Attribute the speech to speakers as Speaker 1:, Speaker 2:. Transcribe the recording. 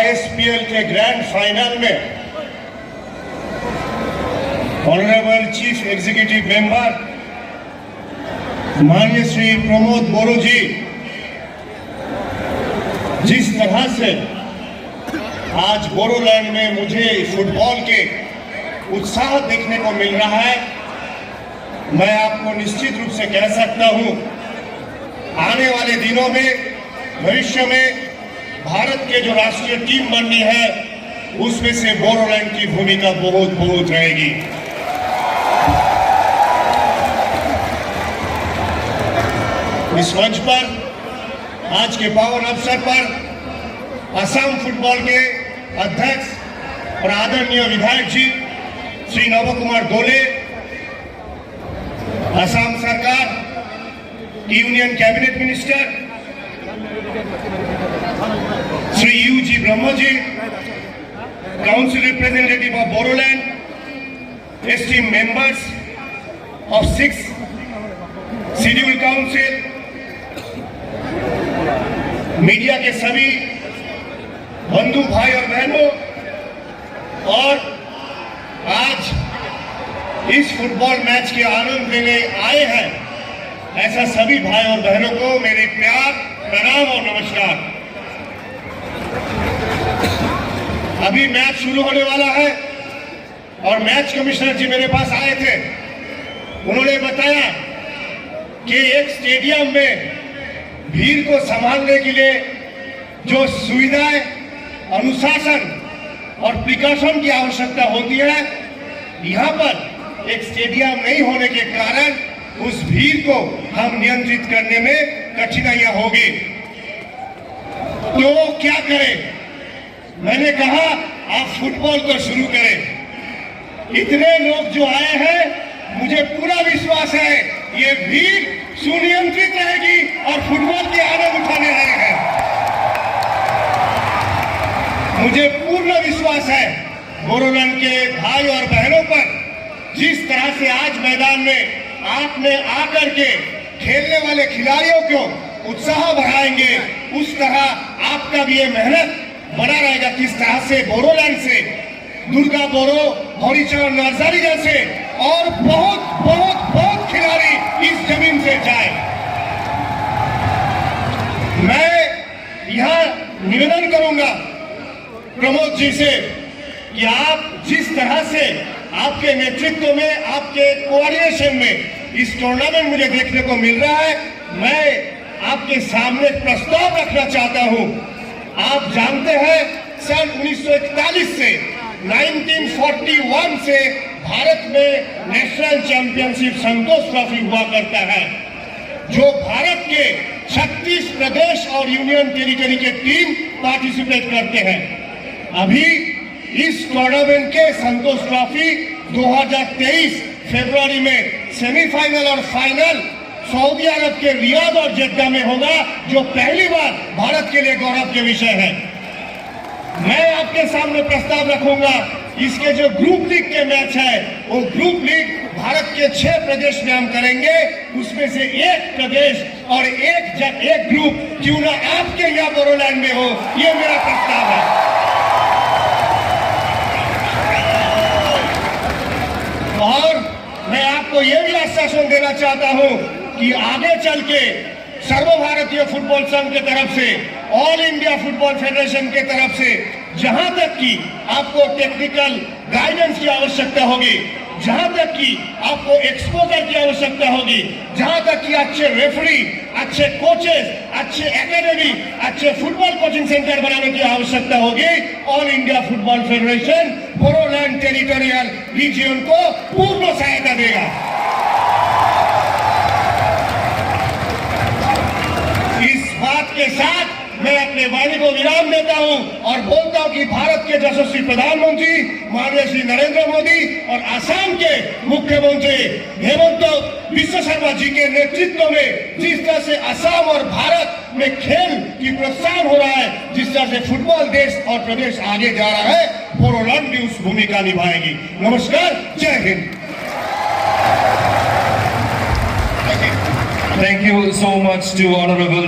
Speaker 1: ISPL के grand final में honourable chief executive member माननीय श्री प्रमोद बोरो जी जिस तरह से आज बोरोलैंड में मुझे फुटबॉल के उत्साह देखने को मिल रहा है, मैं आपको निश्चित रूप से कह सकता हूं आने वाले दिनों में भविष्य में भारत के जो राष्ट्रीय टीम बननी है उसमें से बोरोलैंड की भूमिका बहुत बहुत रहेगी। इस मंच पर आज के पावन अवसर पर असम फुटबॉल के अध्यक्ष और आदरणीय विधायक जी श्री नव कुमार दोले, असम सरकार की union cabinet minister Shri UG Brahma ji, council representative of Bodoland, esteem members of 6 schedule council, media के सभी बंधु भाई और बहनों, और आज इस फुटबॉल मैच के आनंद लेने आए हैं ऐसा सभी भाई और बहनों को मेरे प्यार, प्रणाम और नमस्कार। अभी मैच शुरू होने वाला है और मैच कमिश्नर जी मेरे पास आए थे। उन्होंने बताया कि एक स्टेडियम में भीड़ को संभालने के लिए जो सुविधाएं, अनुशासन और प्रिकॉशन की आवश्यकता होती है, यहाँ पर एक स्टेडियम नहीं होने के कारण उस भीड़ को हम नियंत्रित करने में कठिनाइयां होगी। तो क्या करें? मैंने कहा आप फुटबॉल को शुरू करें। इतने लोग जो आए हैं, मुझे पूरा विश्वास है ये भीड़ सुनियंत्रित रहेगी और फुटबॉल के आनंद उठाने रहे हैं। मुझे पूर्ण विश्वास है बोरोलैंड के भाई और बहनों पर। जिस तरह से आज मैदान में आपने आकर के खेलने वाले खिलाड़ियों को उत्साह बढ़ाएंगे, उस तरह आपका भी ये मेहनत बना रहेगा। किस तरह से बोरोलैंड से दुर्गा बोरो, हरिचरण नर्सरी जैसे और बहुत बहुत बहुत खिलाड़ी इस जमीन से जाए। मैं यहां निवेदन करूंगा प्रमोद जी से कि आप जिस तरह से आपके नेतृत्व में, आपके कोऑर्डिनेशन में इस टूर्नामेंट मुझे देखने को मिल रहा है, मैं आपके सामने प्रस्ताव रखना चाहता हूं। आप जानते हैं सन 1941 से 1941 से भारत में नेशनल चैंपियनशिप संतोष ट्रॉफी हुआ करता है, जो भारत के 36 प्रदेश और यूनियन टेरिटरी के टीम पार्टिसिपेट करते हैं। अभी इस टूर्नामेंट के संतोष ट्रॉफी 2023 फरवरी में सेमीफाइनल और फाइनल सऊदी अरब के रियाद और जेद्दा में होगा, जो पहली बार भारत के लिए गौरव के विषय है। मैं आपके सामने प्रस्ताव रखूंगा, इसके जो ग्रुप लीग के मैच है वो ग्रुप लीग भारत के 6 प्रदेश में हम करेंगे, उसमें से एक प्रदेश और एक ग्रुप क्यों ना आपके यहाँ बोरोलैंड में हो, ये मेरा प्रस्ताव है। और मैं आपको यह भी आश्वासन देना चाहता हूं कि आगे चल के सर्वभारतीय फुटबॉल संघ के तरफ से, ऑल इंडिया फुटबॉल फेडरेशन के तरफ से जहां तक कि आपको टेक्निकल गाइडेंस की आवश्यकता होगी, जहां तक कि आपको एक्सपोजर की आवश्यकता होगी, जहां तक कि अच्छे रेफरी, अच्छे कोचेस, अच्छे एकेडमी, अच्छे फुटबॉल कोचिंग सेंटर बनाने की आवश्यकता होगी, all India football federation Bodoland territorial reason को पूर्ण सहायता देगा। इस बात के साथ मैं अपने वाणी को विराम देता हूं और बोलता हूं कि भारत के यशस्वी प्रधानमंत्री माननीय श्री नरेंद्र मोदी और असम के मुख्यमंत्री हेमंत बिस्वा शर्मा जी के नेतृत्व में जिस तरह से असम और भारत में खेल की प्रोत्साहन हो रहा है, जिस तरह से फुटबॉल देश और प्रदेश आगे जा रहा है, बोरोलैंड भी उस भूमिका निभाएगी। नमस्कार, जय Hind.
Speaker 2: Thank you so much to Honorable